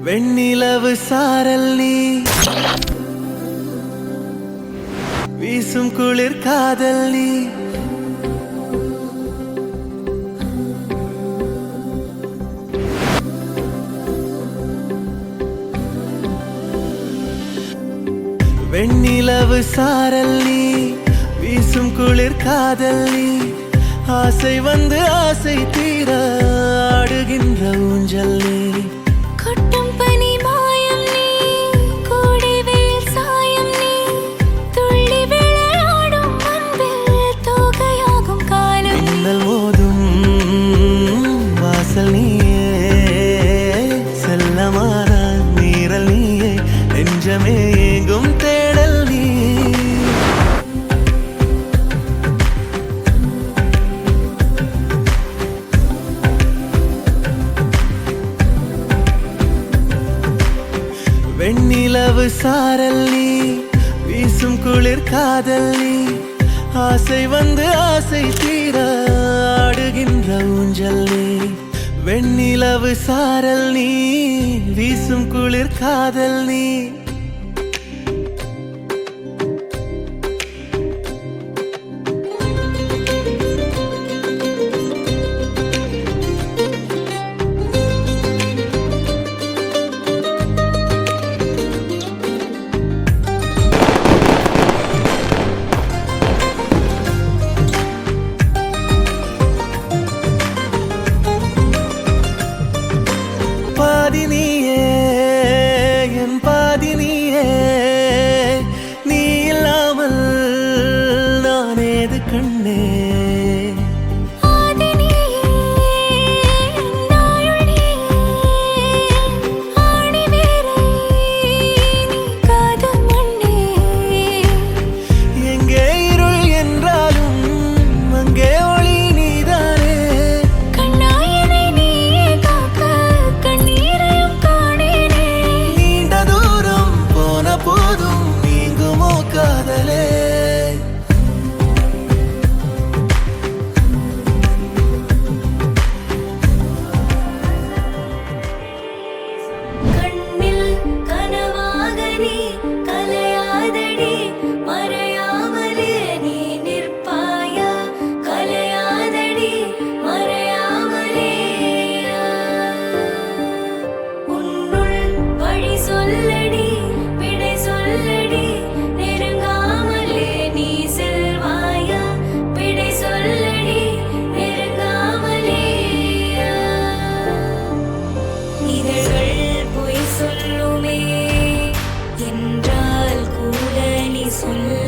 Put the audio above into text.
வெண்ணிலவு சாரல் நீ வீசும் குளிர் காதல் நீ வெண்ணிலவு சாரல் நீ வீசும் குளிர் காதல் நீ ஆசை வந்து ஆசை தீர ஆடுகின்ற ஊஞ்சல் நீ கொட்டும் பனி மாயம் நீ கோடை வெயில் சாயம் நீ துள்ளி விளையாடும் அன்பில் தோகையாகும் காலம் மின்னல் மோதும் வாசல் நீயே செல்லமான நீரல் நீயே நெஞ்சமே எங்கும் தேடல் நீ வெண்ணிலவு சாரல் நீ வீசும் குளிர் காதல் நீ ஆசை வந்து ஆசை தீர ஆடுகின்ற ஊஞ்சல் நீ வெண்ணிலவு சாரல் நீ வீசும் குளிர் காதல் நீ பாதி நீயே என் பாதி நீயே நீ இல்லாமல் நான் ஏது கண்ணே ஆதி நீயே நாயுள் நீயே ஆணி வேரை நீ காதல் மண்ணே எங்கே இருள் என்றாலும் அங்கே ஒளி நீதானே கண்ணாயனை நீயே காக்க கண்ணீரையும் காணேனே நீண்ட தூரம் போன போதும் நீங்குமோ காதலே கண்ணில் கனவாக நீ கலையாதடி மறையாமலே நீ நிற்பாயா கலையாதடி மறையாமலே உன்னுள் வழி சொல்லடி விடை சொல்லடி நெருங்காமலே நீ செல்வாயா விடை சொல்லடி நெருங்காமலே இதழ்கள் பொய் சொல்லுமே என்றால் கூட நீ சொல்ல